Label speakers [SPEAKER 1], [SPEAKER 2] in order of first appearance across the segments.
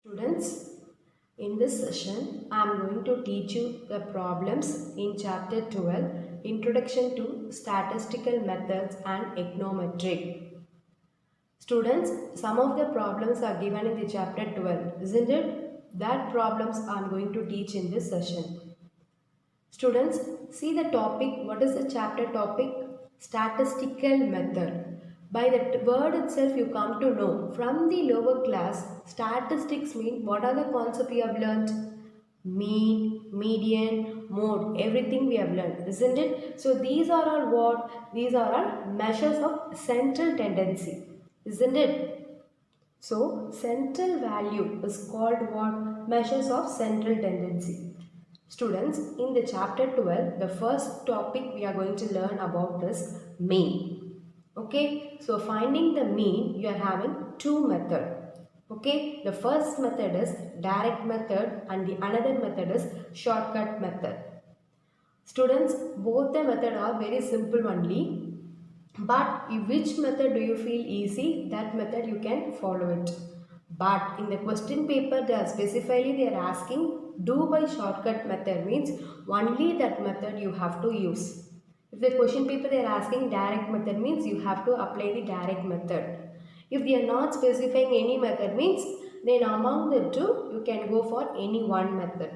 [SPEAKER 1] Students, in this session, I am going to teach you the problems in chapter 12, Introduction to Statistical Methods and Econometric. Students, some of the problems are given in the chapter 12, isn't it? That problems I am going to teach in this session. Students, see the topic. What is the chapter topic? Statistical method. By the word itself, you come to know from the lower class, statistics mean what are the concepts we have learnt? Mean, median, mode, everything we have learned, isn't it? So these are all what? These are all measures of central tendency, isn't it? So central value is called what? Measures of central tendency. Students, in the chapter 12, the first topic we are going to learn about is mean. Okay, so finding the mean, you are having two methods. Okay, the first method is direct method and the another method is shortcut method. Students, both the method are very simple only. But which method do you feel easy? That method you can follow it. But in the question paper, they are asking do by shortcut method means only that method you have to use. If the question paper they are asking direct method means you have to apply the direct method. If they are not specifying any method means then among the two you can go for any one method.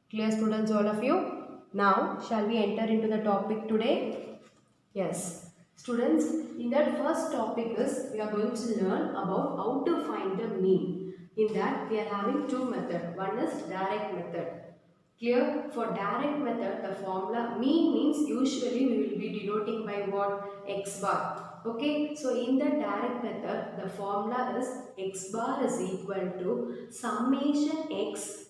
[SPEAKER 1] Clear students all of you? Now shall we enter into the topic today? Yes. Students, in that first topic is we are going to learn about how to find the mean. In that we are having two methods. One is direct method. Clear? For direct method, the formula mean means usually we will be denoting by what? X bar. Okay, so in the direct method, the formula is X bar is equal to summation X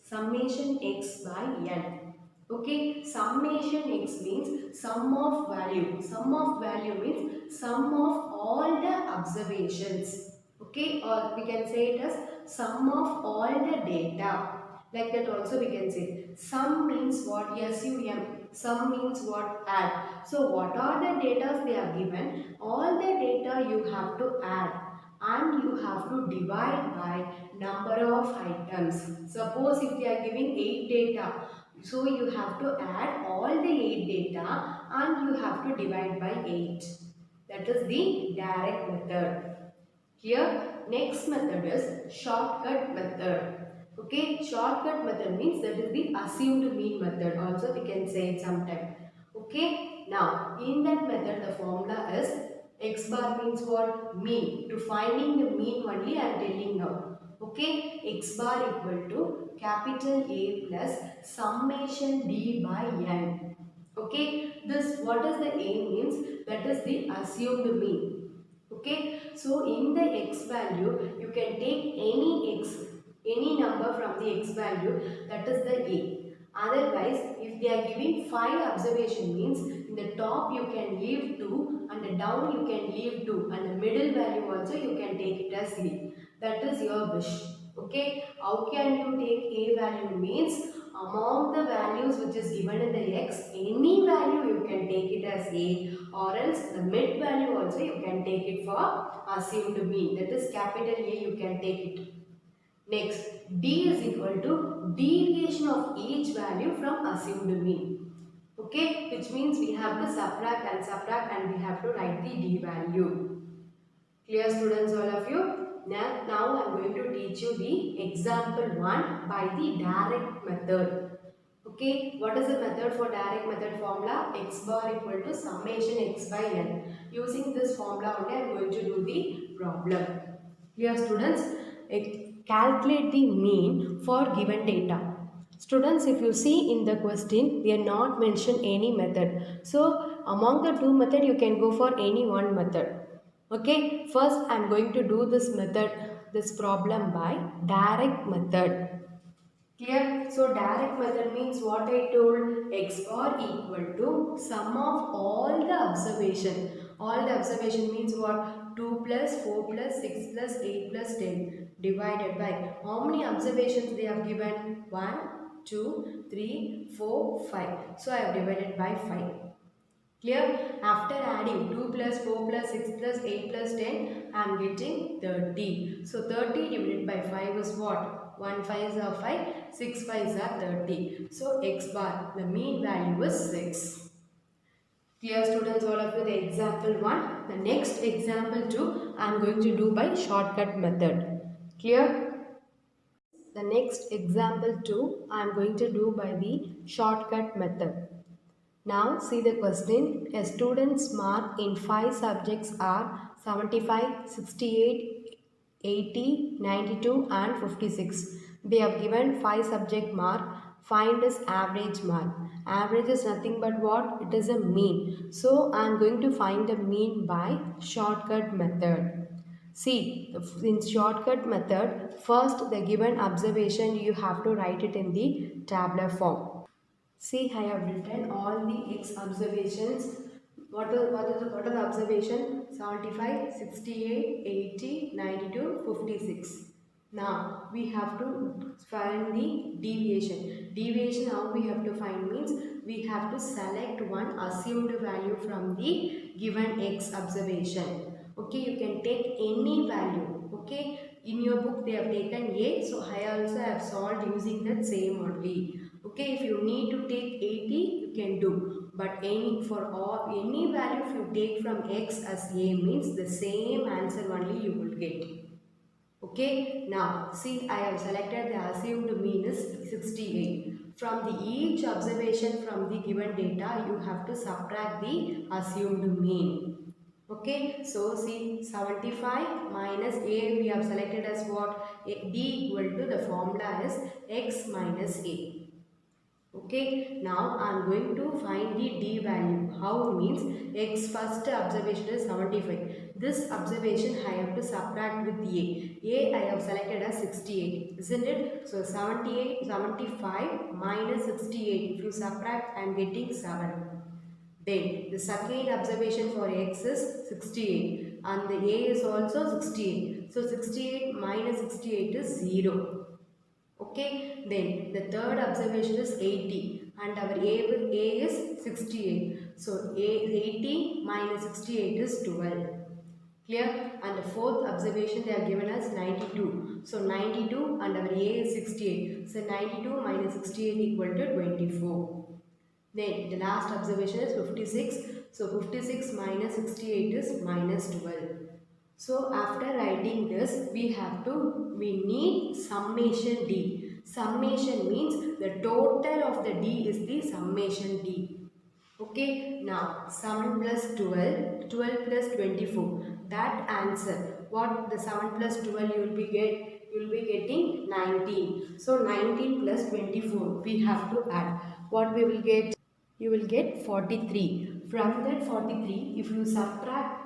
[SPEAKER 1] by N. Okay, summation X means sum of value. Sum of value means sum of all the observations. Okay, or we can say it as sum of all the data. Like that also we can say. Sum means what? SUM. Sum means what? Add. So what are the data they are given? All the data you have to add and you have to divide by number of items. Suppose if they are giving 8 data, so you have to add all the 8 data and you have to divide by 8. That is the direct method. Here, next method is shortcut method. Okay, shortcut method means that is the assumed mean method. Also, we can say it sometime. Okay, now in that method, the formula is X bar means what? Mean. To finding the mean only I am telling now. Okay, X bar equal to capital A plus summation D by N. Okay, this what is the A means? That is the assumed mean. Okay, so in the X value, you can take any number from the X value, that is the A. Otherwise, if they are giving 5 observation means in the top you can leave 2 and the down you can leave 2 and the middle value also you can take it as A. That is your wish. Okay, how can you take A value means among the values which is given in the X, any value you can take it as A, or else the mid value also you can take it for assumed mean, that is capital A you can take it. Next, D is equal to deviation of each value from assumed mean. Okay, which means we have to subtract and we have to write the D value. Clear students all of you? Now I am going to teach you the example 1 by the direct method. Okay, what is the method for direct method formula? X bar equal to summation X by N. Using this formula only I am going to do the problem. Clear students? Calculate the mean for given data. Students, if you see in the question, we are not mentioned any method. So, among the two method, you can go for any one method. Okay, first I am going to do this problem by direct method. Clear? So direct method means what I told, X bar equal to sum of all the observation. All the observation means what? 2 plus 4 plus 6 plus 8 plus 10 divided by how many observations they have given? 1, 2, 3, 4, 5. So I have divided by 5. Clear? After adding 2 plus 4 plus 6 plus 8 plus 10, I am getting 30. So 30 divided by 5 is what? 1 5s are 5, 6 5s are 30. So x bar, the mean value is 6. Clear students, all of you, the example 1. The next example 2, I am going to do by shortcut method. Clear? The next example 2, I am going to do by the shortcut method. Now see the question. A student's mark in 5 subjects are 75, 68, 80, 92 and 56. They have given 5 subject mark. Find his average mark. Average is nothing but what? It is a mean. So I am going to find the mean by shortcut method. See, in shortcut method, first the given observation you have to write it in the tabular form. See, I have written all the x observations. What are the observation? 75, 68, 80, 92, 56. Now, we have to find the deviation. Deviation, how we have to find means, we have to select one assumed value from the given x observation. Okay, you can take any value. Okay, in your book they have taken a, so I also have solved using that same only. Okay, if you need to take 80, you can do, but any value if you take from x as a means the same answer only you will get. Okay, now see, I have selected the assumed mean is 68. From the each observation from the given data, you have to subtract the assumed mean. Okay, so see, 75 minus a we have selected as what? D equal to, the formula is x minus a. Okay, now I am going to find the d value. How means x first observation is 75. This observation I have to subtract with a. A I have selected as 68, isn't it? So 75 minus 68. If you subtract, I am getting 7. Then the second observation for x is 68 and the a is also 68. So 68 minus 68 is 0. Okay, then the third observation is 80 and our a is 68. So 80 minus 68 is 12. Clear? And the fourth observation they have given us 92. So 92 and our a is 68. So 92 minus 68 equal to 24. Then the last observation is 56. So 56 minus 68 is minus 12. So after writing this, we need summation D. Summation means the total of the D is the summation D. Okay, now 7 plus 12, 12 plus 24. That answer, what the 7 plus 12 you will be getting 19. So 19 plus 24 we have to add. What we will get? You will get 43. From that 43, if you subtract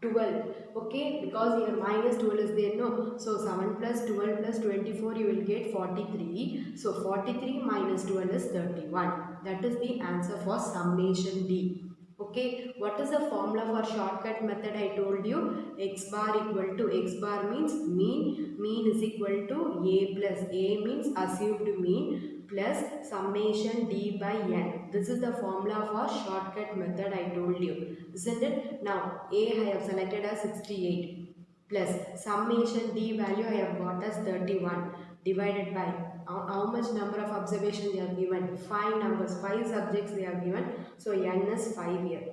[SPEAKER 1] 12, okay, because here minus 12 is there, no, so 7 plus 12 plus 24 you will get 43. So 43 minus 12 is 31. That is the answer for summation D. Okay, what is the formula for shortcut method? I told you x bar equal to, x bar means mean is equal to a plus, a means assumed mean, plus summation D by n. This is the formula for shortcut method I told you, isn't it? Now a I have selected as 68 plus summation D value I have got as 31 divided by how much number of observations they have given? 5 numbers, 5 subjects they have given. So n is 5 here.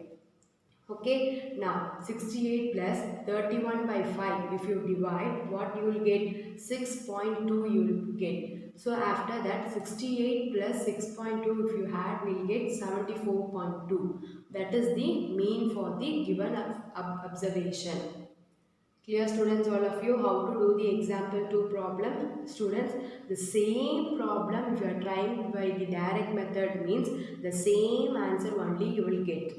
[SPEAKER 1] Okay, now 68 plus 31 by 5, if you divide, what you will get? 6.2 you will get. So after that 68 plus 6.2 if you add, we will get 74.2. That is the mean for the given observation. Clear students, all of you, how to do the example 2 problem? Students, the same problem if you are trying by the direct method means the same answer only you will get.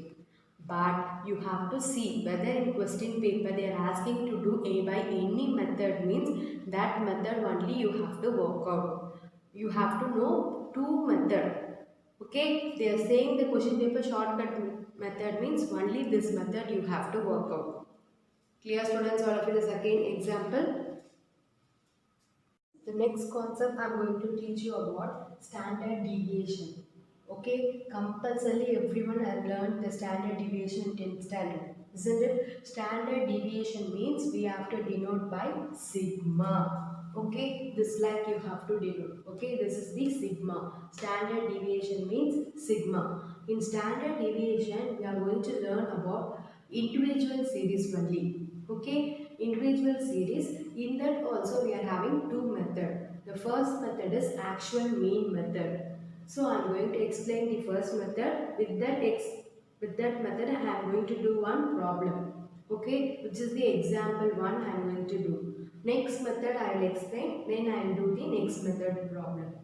[SPEAKER 1] But you have to see whether in question paper they are asking to do a by any method means that method only you have to work out. You have to know 2 methods. Okay, they are saying the question paper shortcut method means only this method you have to work out. Clear students, all of you, the second example. The next concept I am going to teach you about standard deviation. Okay, compulsorily everyone has learned the standard deviation in 10th standard, isn't it? Standard deviation means we have to denote by sigma. Okay, this like you have to denote. Okay, this is the sigma. Standard deviation means sigma. In standard deviation we are going to learn about individual series only. Okay, individual series. In that also we are having two methods. The first method is actual mean method. So I am going to explain the first method. With that method I am going to do one problem. Okay, which is the example one I am going to do. Next method I will explain, then I will do the next method problem.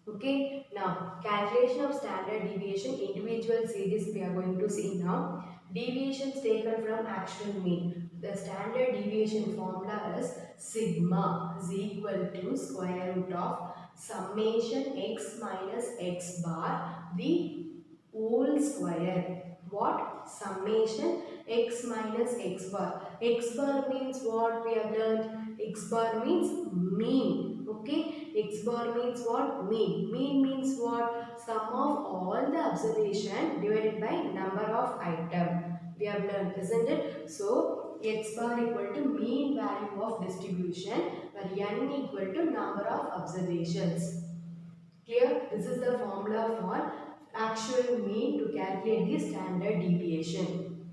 [SPEAKER 1] Okay, now calculation of standard deviation individual series we are going to see now. Deviations taken from actual mean. The standard deviation formula is sigma is equal to square root of summation x minus x bar the whole square. What? Summation x minus x bar. X bar means what we have learned? X bar means mean. Okay. X bar means what? Mean. Mean means what? Sum of all the observation divided by number of item. We have learned, isn't it? So x bar equal to mean value of distribution, where n equal to number of observations. Clear? This is the formula for actual mean to calculate the standard deviation.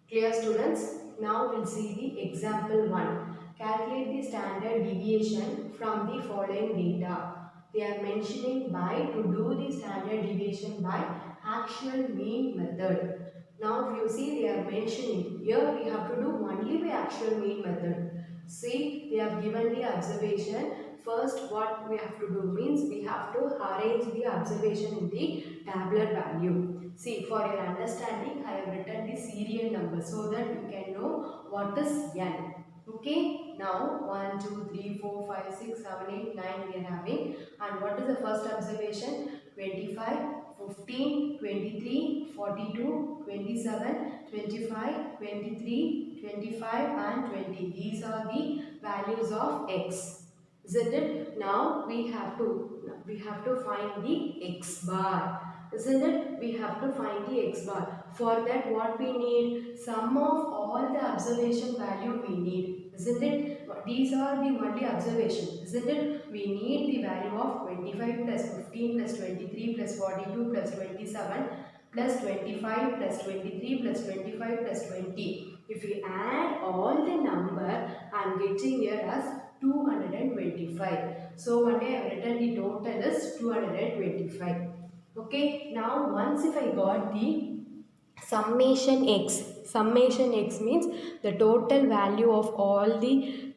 [SPEAKER 1] Clear, students? Now we'll see the example 1. Calculate the standard deviation from the following data. They are mentioning by to do the standard deviation by actual mean method. Now if you see they are mentioning, here we have to do only by actual mean method. See, they have given the observation. First what we have to do means we have to arrange the observation in the tabular value. See, for your understanding I have written the serial number so that you can know what is n. Okay, now 1, 2, 3, 4, 5, 6, 7, 8, 9 we are having. And what is the first observation? 25, 15, 23, 42, 27, 25, 23, 25 and 20. These are the values of x. Isn't it? Now we have to find the x bar. Isn't it? We have to find the x bar. For that what we need? Sum of all the observation value we need. Isn't it? These are the only observation. Isn't it? We need the value of 25 plus 15 plus 23 plus 42 plus 27 plus 25 plus 23 plus 25 plus 20. If we add all the number, I am getting here as 225. So one day I have written the total is 225. Okay, now once if I got the summation x means the total value of all the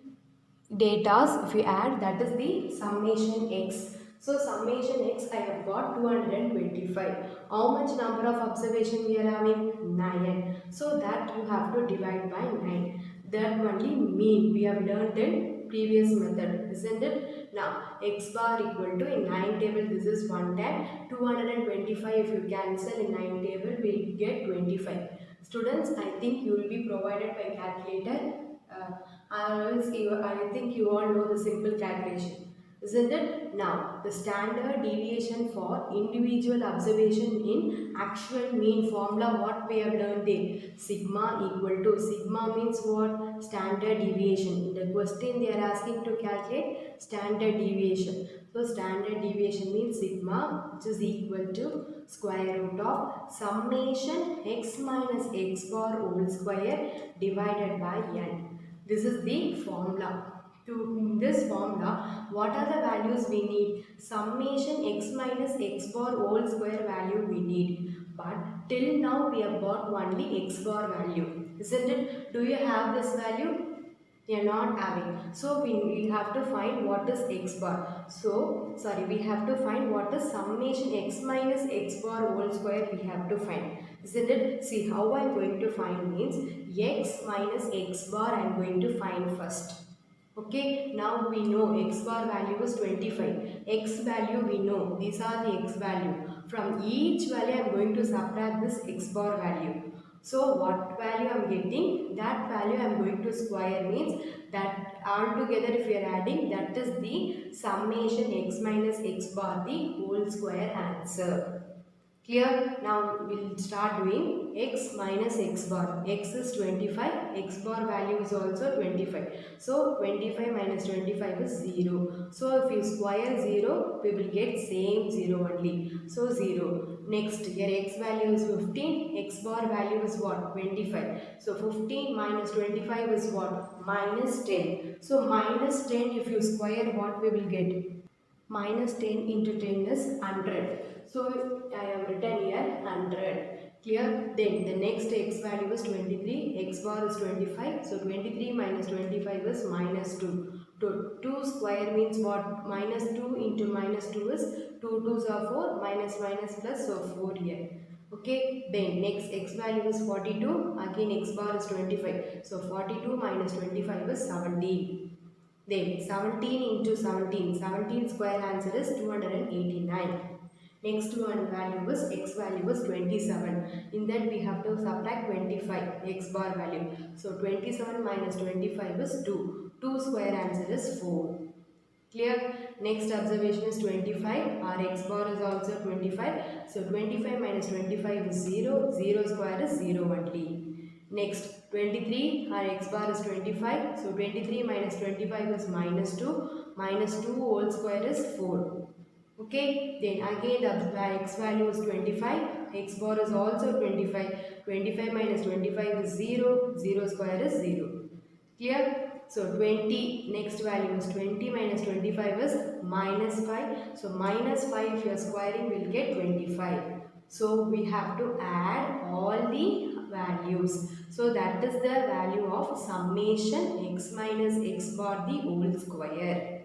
[SPEAKER 1] datas if we add, that is the summation x. So summation x I have got 225. How much number of observation we are having? 9. So that you have to divide by 9. That only mean we have learned in previous method, isn't it? Now x bar equal to in 9 table this is 110. 225 if you cancel in 9 table we will get 25. Students, I think you will be provided by calculator. I think you all know the simple calculation, isn't it? Now, the standard deviation for individual observation in actual mean formula, what we have learned there? Sigma equal to, sigma means what? Standard deviation. In the question they are asking to calculate standard deviation. So, standard deviation means sigma, which is equal to square root of summation x minus x bar whole square divided by n. This is the formula. In this formula, what are the values we need? Summation x minus x bar whole square value we need. But till now we have got only x bar value. Isn't it? Do you have this value? We are not having. So we have to find what is x bar. So sorry, we have to find what is summation x minus x bar whole square we have to find. Isn't it? See how I am going to find means x minus x bar I am going to find first. Okay, now we know x bar value is 25. X value we know. These are the x value. From each value I am going to subtract this x bar value. So what value I am getting, that value I am going to square means that all together if we are adding, that is the summation x minus x bar the whole square answer. Clear? Now we'll start doing x minus x bar. X is 25, x bar value is also 25. So 25 minus 25 is 0. So if you square 0, we will get same 0 only. So 0. Next, your x value is 15, x bar value is what? 25. So 15 minus 25 is what? Minus 10. So minus 10, if you square, what we will get? Minus 10 into 10 is 100. So I have written here 100. Clear? Then the next x value is 23, x bar is 25. So 23 minus 25 is minus 2. 2 square means what? Minus 2 into minus 2 is 2 2s are 4, minus minus plus, so 4 here. Okay, then next x value is 42, again x bar is 25. So 42 minus 25 is 17. Then 17 into 17, 17 square answer is 289. Next one value is x value is 27. In that we have to subtract 25 x bar value. So 27 minus 25 is 2. 2 square answer is 4. Clear? Next observation is 25. Our x bar is also 25. So 25 minus 25 is 0. 0 square is 0 only. Next 23. Our x bar is 25. So 23 minus 25 is minus 2. Minus 2 whole square is 4. Okay. Then again the x value is 25. X bar is also 25. 25 minus 25 is 0. 0 square is 0. Clear? So 20, next value is 20 minus 25 is minus 5. So minus 5 if you are squaring will get 25. So we have to add all the values. So that is the value of summation x minus x bar the whole square.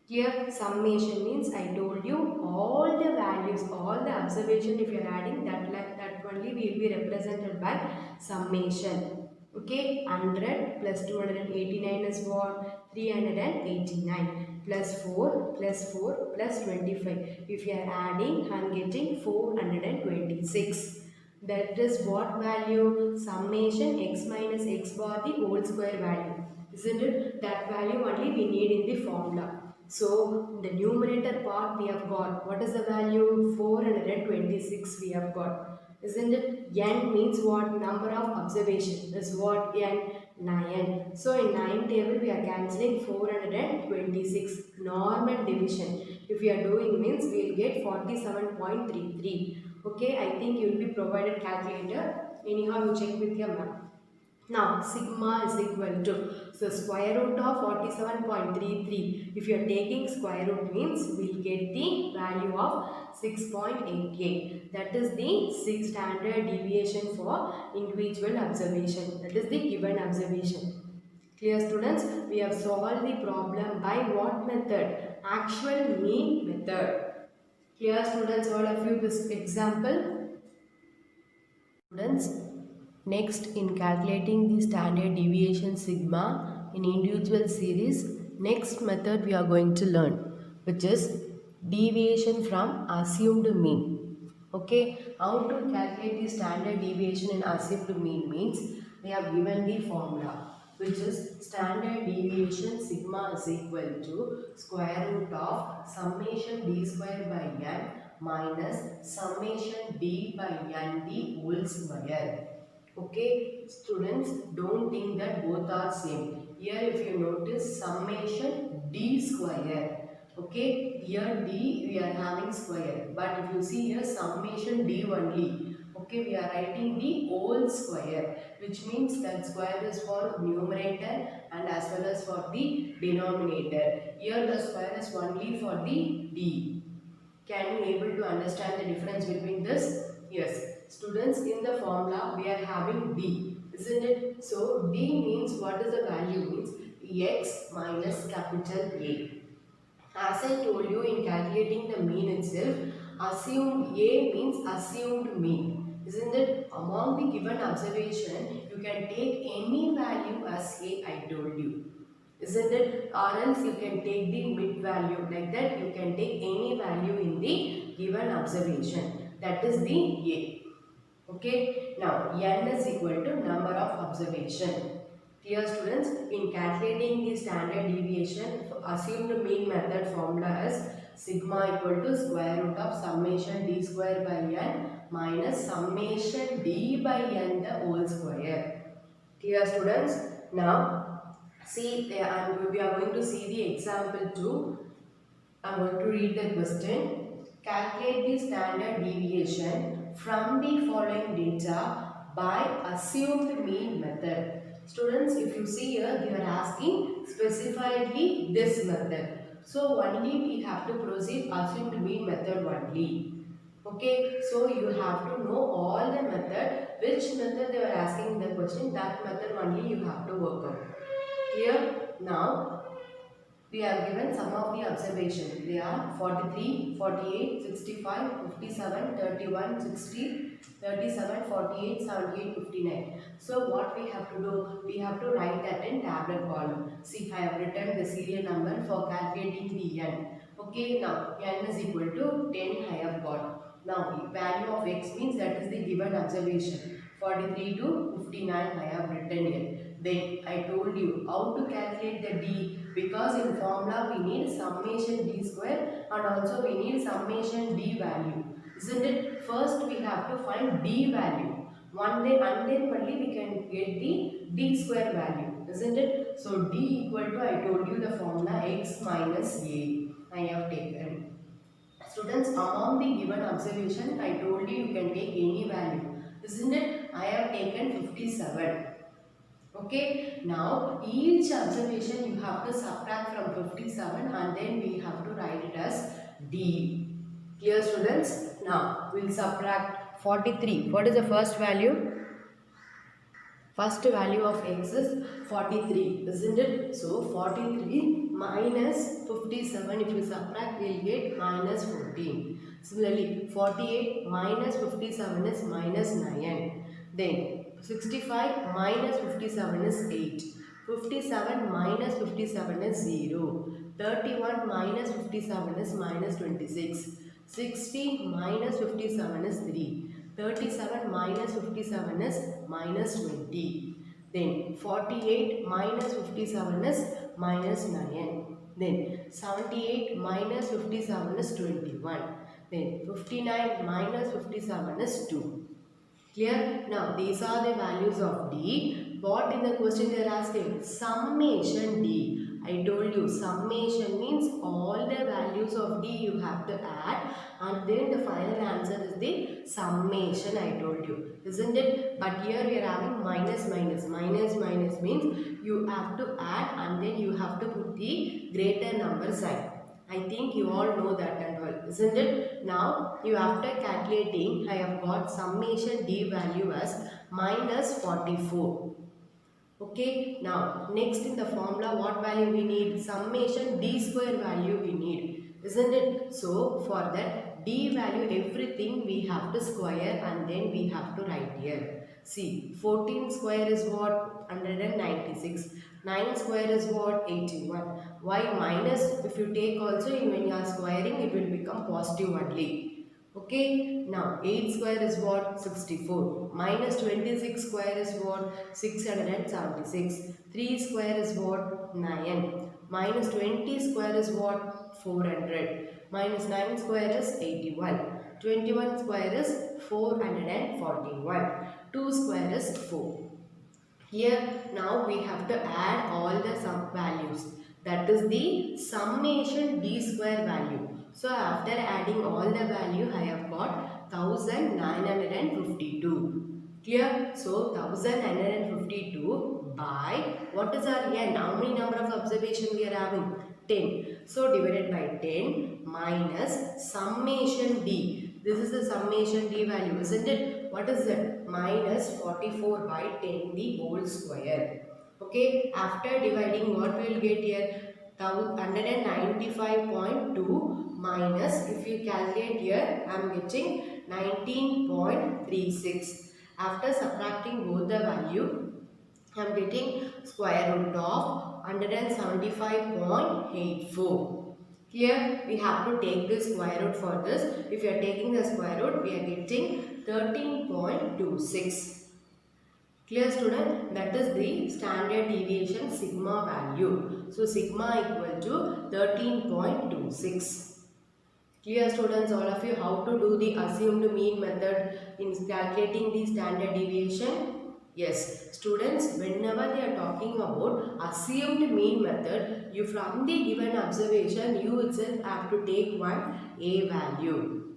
[SPEAKER 1] Here summation means I told you all the values, all the observation if you are adding that only will be represented by summation. Okay, 100 plus 289 is what? 389 plus 4 plus 4 plus 25. If you are adding, I am getting 426. That is what value? Summation x minus x bar the whole square value. Isn't it? That value only we need in the formula. So, the numerator part we have got. What is the value? 426 we have got. Isn't it? N means what? Number of observation. Is what? N? 9. So, in 9 table we are cancelling 426. Normal division. If we are doing means we will get 47.33. Okay, I think you will be provided calculator. Anyhow, you check with your map. Now, sigma is equal to, so square root of 47.33. If you are taking square root means we will get the value of 6.88. That is the standard deviation for individual observation. That is the given observation. Clear students? We have solved the problem by what method? Actual mean method. Clear students, all of you this example? Students, next, in calculating the standard deviation sigma in individual series, next method we are going to learn, which is deviation from assumed mean. Okay, how to calculate the standard deviation in assumed mean means we have given the formula, which is standard deviation sigma is equal to square root of summation d square by n minus summation d by n d whole square. Okay, students, don't think that both are same. Here if you notice summation d square. Okay, here d we are having square, but if you see here summation d only. Okay, we are writing the whole square, which means that square is for numerator and as well as for the denominator. Here the square is only for the d. Can you able to understand the difference between this? Yes. Students, in the formula we are having d, isn't it? So d means, what is the value means? X minus capital A. As I told you in calculating the mean itself, assumed A means assumed mean. Isn't it? Among the given observation, you can take any value as A, I told you. Isn't it? Or else you can take the mid value, like that you can take any value in the given observation. That is the A. Okay. Now n is equal to number of observation. Clear students? In calculating the standard deviation, assumed mean method formula is Sigma equal to square root of summation d square by n minus summation d by n the whole square. Clear students? Now see, we are going to see the example 2. I am going to read the question. Calculate the standard deviation from the following data by assumed mean method. Students, if you see here, they are asking specifically this method. So only we have to proceed assumed mean method only. Okay, so you have to know all the method, which method they were asking in the question, that method only you have to work out. Clear? Now we are given some of the observations. They are 43, 48, 65, 57, 31, 60, 37, 48, 78, 59. So what we have to do? We have to write that in tabular column. See, I have written the serial number for calculating the n. Okay, now n is equal to 10 I have got. Now value of x means that is the given observation. 43 to 59 I have written here. Then I told you how to calculate the d, because in formula we need summation d square and also we need summation d value. Isn't it? First we have to find d value. And then only we can get the d square value. Isn't it? So d equal to, I told you the formula x minus a. I have taken. Students, among the given observation, I told you can take any value. Isn't it? I have taken 57. Okay, now each observation you have to subtract from 57 and then we have to write it as D. Clear students? Now we will subtract 43. What is the first value? First value of x is 43, isn't it? So 43 minus 57, if you subtract, we will get minus 14. Similarly, 48 minus 57 is minus 9. Then 65 minus 57 is 8. 57 minus 57 is 0. 31 minus 57 is minus 26. 60 minus 57 is 3. 37 minus 57 is minus 20. Then 48 minus 57 is minus 9. Then 78 minus 57 is 21. Then 59 minus 57 is 2. Clear? Now these are the values of D. What in the question they are asking? Summation D. I told you summation means all the values of D you have to add and then the final answer is the summation, I told you. Isn't it? But here we are having minus minus. Minus minus means you have to add and then you have to put the greater number sign. I think you all know that and all, isn't it? Now, you after calculating, I have got summation D value as minus 44. Okay, now next in the formula, what value we need? Summation D square value we need, isn't it? So, for that D value, everything we have to square and then we have to write here. See, 14 square is what? 196. 9 square is what? 81. Why minus? If you take also when you are squaring, it will become positive only. Okay, now 8 square is what? 64. Minus 26 square is what? 676. 3 square is what? 9. Minus 20 square is what? 400. Minus 9 square is 81. 21 square is 441. 2 square is 4. Here now we have to add all the sum values. That is the summation D square value. So after adding all the value, I have got 1952. Clear? So 1952 by, what is our n? How many number of observation we are having? 10. So divided by 10 minus summation D. This is the summation D value, isn't it? What is it? Minus 44 by 10 the whole square. Okay, after dividing, what we will get here? 195.2 minus, if you calculate here, I am getting 19.36. After subtracting both the value, I am getting square root of 175.84. Here we have to take the square root for this. If you are taking the square root, we are getting 13.26. Clear student? That is the standard deviation sigma value. So sigma equal to 13.26. Clear students, all of you, how to do the assumed mean method in calculating the standard deviation? Yes, students, whenever they are talking about assumed mean method, you from the given observation, you itself have to take one A value.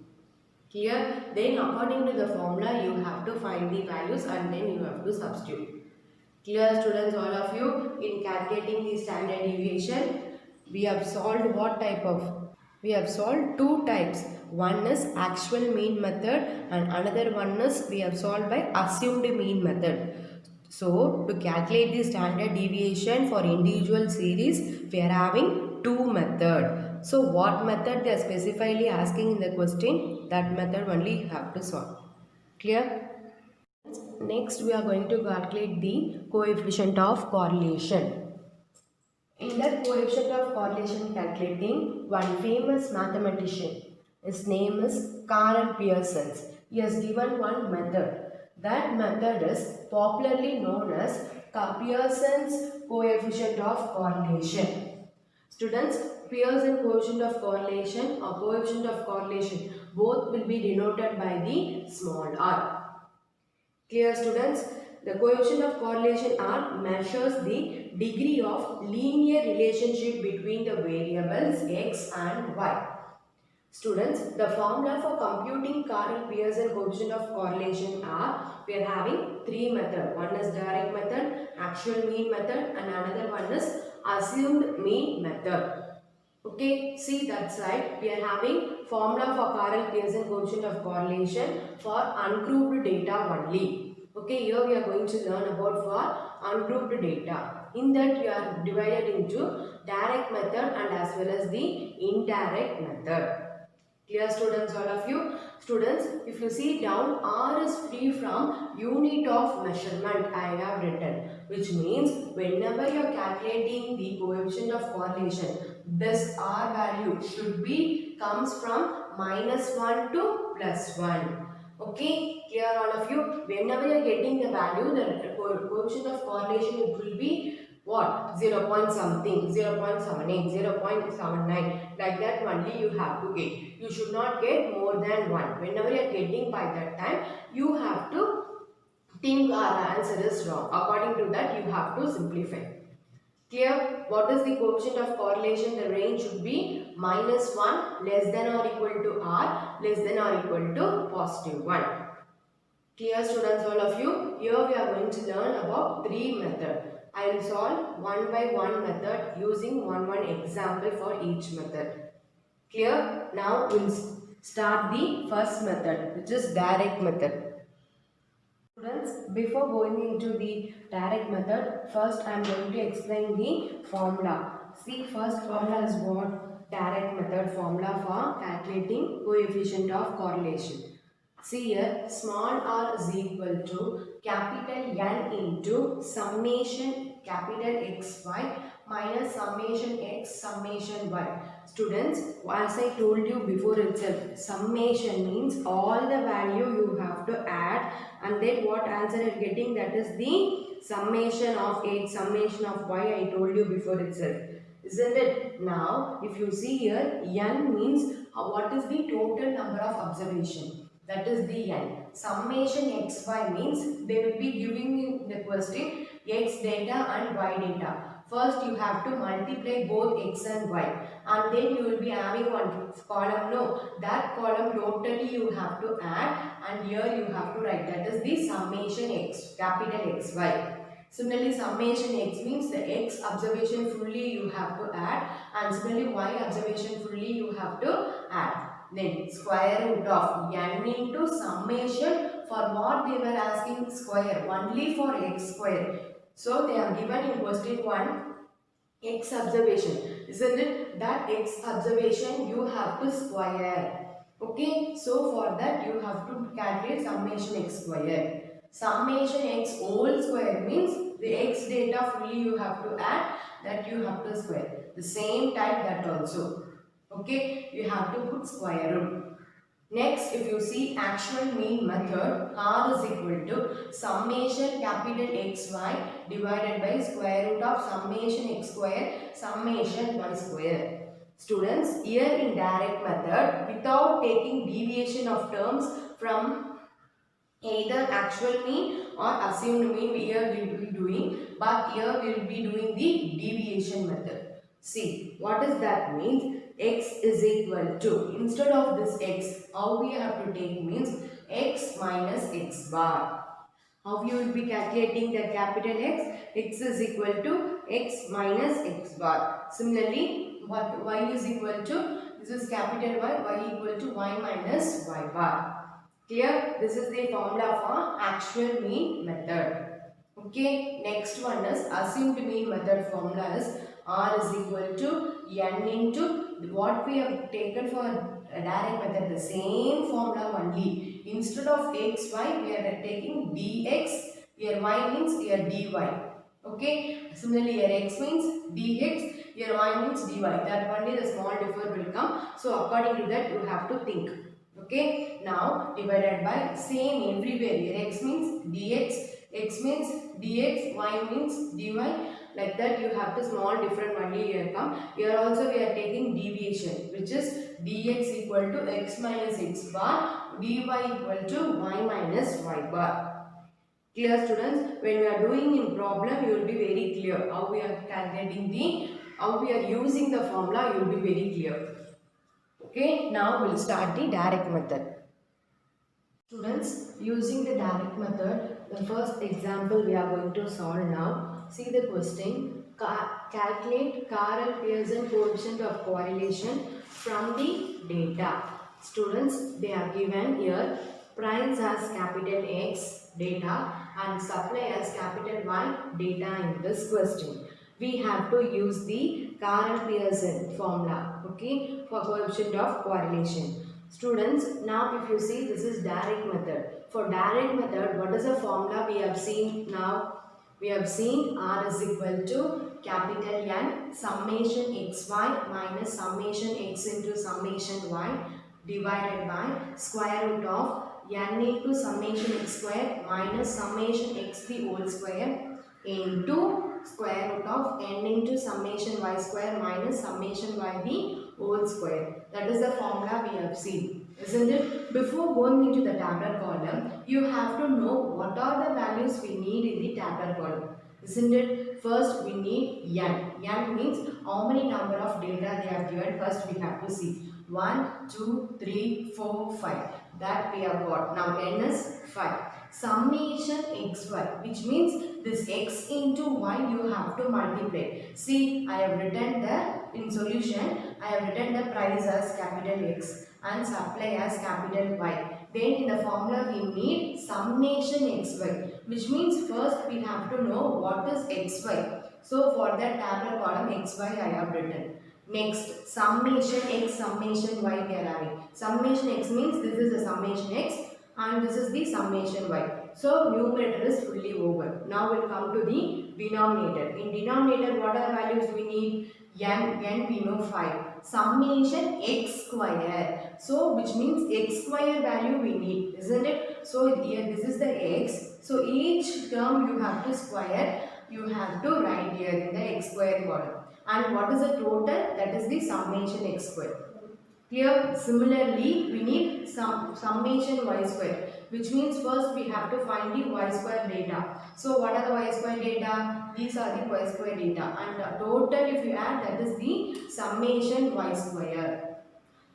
[SPEAKER 1] Clear? Then according to the formula, you have to find the values and then you have to substitute. Clear students, all of you, in calculating the standard deviation, we have solved what type of? We have solved two types. One is actual mean method and another one is we have solved by assumed mean method. So, to calculate the standard deviation for individual series, we are having two methods. So, what method they are specifically asking in the question, that method only you have to solve. Clear? Next, we are going to calculate the coefficient of correlation. In that coefficient of correlation calculating, one famous mathematician, his name is Karl Pearson. He has given one method. That method is popularly known as Pearson's coefficient of correlation. Students, Pearson coefficient of correlation or coefficient of correlation both will be denoted by the small r. Clear students? The coefficient of correlation R measures the degree of linear relationship between the variables x and y. Students, the formula for computing Karl Pearson coefficient of correlation are, we are having three methods. One is direct method, actual mean method, and another one is assumed mean method. Okay, see that side. We are having formula for Karl Pearson coefficient of correlation for ungrouped data only. Okay, here we are going to learn about for ungrouped data. In that we are divided into direct method and as well as the indirect method. Clear students, all of you? Students, if you see down, R is free from unit of measurement I have written, which means whenever you are calculating the coefficient of correlation, this R value should be comes from -1 to +1. Okay, clear all of you? Whenever you are getting the value, the coefficient of correlation, it will be what? 0 point something, 0 0.78, 0 0.79, like that only you have to get. You should not get more than 1. Whenever you are getting by that time, you have to think our answer is wrong. According to that, you have to simplify. Clear? What is the coefficient of correlation? The range should be -1 less than or equal to r less than or equal to +1. Clear students, all of you? Here we are going to learn about three methods. I will solve one by one method using one example for each method. Clear? Now we will start the first method, which is direct method. Students, before going into the direct method, first I am going to explain the formula. See, first formula is what? Direct method formula for calculating coefficient of correlation. See here, small r is equal to capital N into summation capital XY minus summation X summation Y. Students, as I told you before itself, summation means all the value you have to add and then what answer you are getting, that is the summation of X, summation of Y, I told you before itself. Isn't it? Now, if you see here, N means what is the total number of observation. That is the N. Summation xy means they will be giving in the question x data and y data. First you have to multiply both x and y and then you will be having one column. No, that column totally you have to add and here you have to write, that is the summation x, capital XY. Similarly, summation x means the x observation fully you have to add and similarly y observation fully you have to add. Then square root of n into summation, for what they were asking square, only for x square. So they are given in question 1 x observation, isn't it? That x observation you have to square. Okay, so for that you have to calculate summation x square. Summation x whole square means the x data fully you have to add, that you have to square. The same type that also. Okay, you have to put square root. Next, if you see actual mean method, R is equal to summation capital XY divided by square root of summation x square, summation y square. Students, here in direct method, without taking deviation of terms from either actual mean or assumed mean, here we will be doing, but here we will be doing the deviation method. See, what does that mean? X is equal to, instead of this x, how we have to take means x minus x bar. How you will be calculating the capital X? X is equal to x minus x bar. Similarly, what y is equal to, this is capital Y equal to y minus y bar. Clear? This is the formula for actual mean method. Okay, next one is assumed mean method formula is R is equal to N into what we have taken for direct method, the same formula only. Instead of xy, we are taking dx, here y means here dy. Okay, similarly here x means dx, here y means dy. That only the small differ will come. So according to that you have to think. Okay, now divided by same everywhere. Here x means dx, x means dx, y means dy. Like that you have to small different only here come. Here also we are taking deviation, which is dx equal to x minus x bar, dy equal to y minus y bar. Clear students? When we are doing in problem, you will be very clear how we are calculating how we are using the formula, you will be very clear. Okay, now we'll start the direct method. Students, using the direct method, the first example we are going to solve now. See the question. Calculate Karl Pearson coefficient of correlation from the data. Students, they are given here price as capital X data and supply as capital Y data in this question. We have to use the Karl Pearson formula, okay, for coefficient of correlation. Students, now if you see, this is direct method. For direct method, what is the formula we have seen now? We have seen R is equal to capital N summation xy minus summation x into summation y divided by square root of n into summation x square minus summation xp whole square into square root of n into summation y square minus summation yb whole square. That is the formula we have seen, isn't it? Before going into the tabular column, you have to know what are the values we need in the tabular column, isn't it? First we need n. N means how many number of data they have given. First we have to see 1, 2, 3, 4, 5. That we have got. Now n is 5. Summation xy, which means this x into y you have to multiply. See, I have written in solution, I have written the price as capital X and supply as capital Y. Then in the formula we need summation xy, which means first we have to know what is xy. So for that tabular column xy I have written. Next, summation x, summation y we are having. Summation x means this is the summation x and this is the summation y. So numerator is fully over. Now we'll come to the denominator. In denominator, what are the values we need? N we know 5. Summation x square. So which means x square value we need, isn't it? So here this is the x. So each term you have to square. You have to write here in the x square column. And what is the total? That is the summation x square. Here similarly we need summation y square, which means first we have to find the y square data. So what are the y square data? These are the y square data, and the total if you add, that is the summation y square.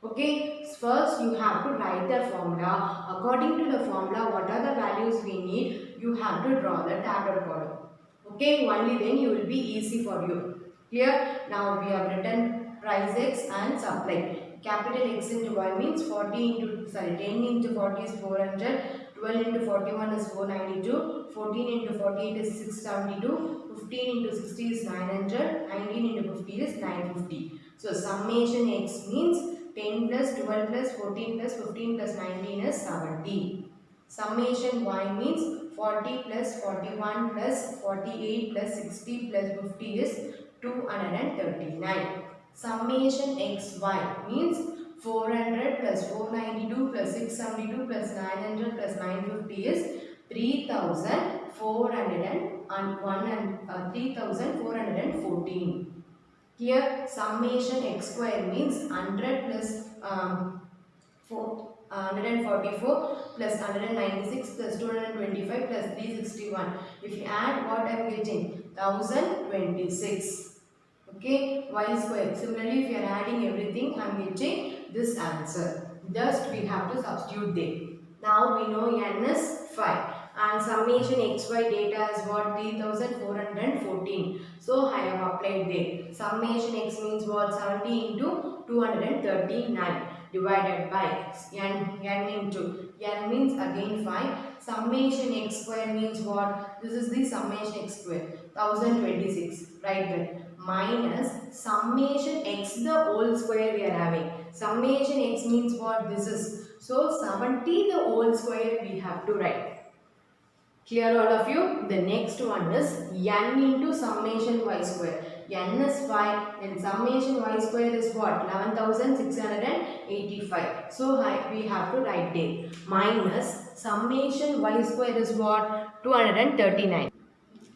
[SPEAKER 1] Okay, first you have to write the formula. According to the formula, what are the values we need? You have to draw the tabular column. Okay, only then you will be easy for you. Clear? Now we have written price x and supply. Capital X into Y means 10 into 40 is 400, 12 into 41 is 492, 14 into 48 is 672, 15 into 60 is 900, 19 into 50 is 950. So summation X means 10 plus 12 plus 14 plus 15 plus 19 is 70. Summation Y means 40 plus 41 plus 48 plus 60 plus 50 is 239. Summation xy means 400 plus 492 plus 672 plus 900 plus 950 is 3414. Here summation x square means 100 plus 144 plus 196 plus 225 plus 361. If you add, what I am getting? 1026. Okay, y square. Similarly, if you are adding everything, I am getting this answer. Just we have to substitute there. Now we know n is 5 and summation xy data is what? 3414. So I have applied there. Summation x means what? 70 into 239 divided by n into n means again 5. Summation x square means what? This is the summation x square 1026, right there, minus summation x the whole square we are having. Summation x means what? This is, so 70 the whole square we have to write. Clear all of you? The next one is n into summation y square. N is 5, then summation y square is what? 11,685. So we have to write there. Minus summation y square is what? 239.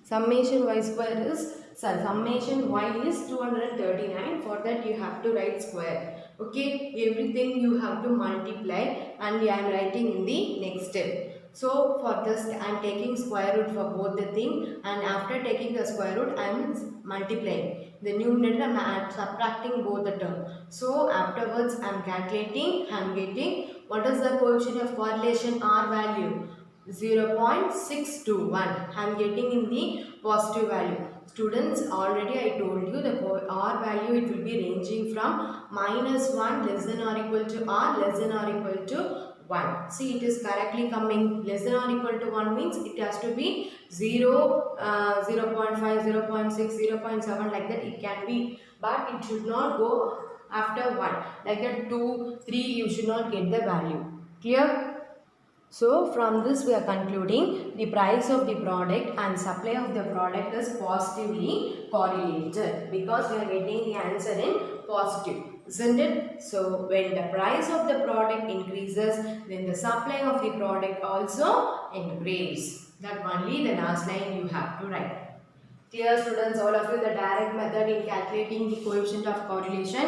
[SPEAKER 1] Summation y square is, summation y is 239. For that you have to write square. Okay, everything you have to multiply and I am writing in the next step. So for this I am taking square root for both the thing, and after taking the square root I am multiplying. The numerator I am subtracting both the term. So afterwards I am calculating, I am getting what is the coefficient of correlation R value? 0.621. I am getting in the positive value. Students, already I told you the R value, it will be ranging from -1 less than or equal to R less than or equal to 1. See, it is correctly coming. Less than or equal to 1 means it has to be 0, 0.5, 0.6, 0.7, like that it can be. But it should not go after 1. Like that 2, 3, you should not get the value. Clear? So from this we are concluding the price of the product and supply of the product is positively correlated, because we are getting the answer in positive, isn't it? So when the price of the product increases, then the supply of the product also increases. That only the last line you have to write. Clear, students, all of you, the direct method in calculating the coefficient of correlation?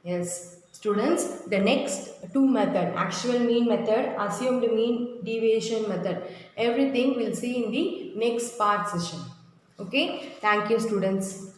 [SPEAKER 1] Yes. Students, the next two method, actual mean method, assumed mean deviation method, everything we'll see in the next part session. Okay. Thank you, students.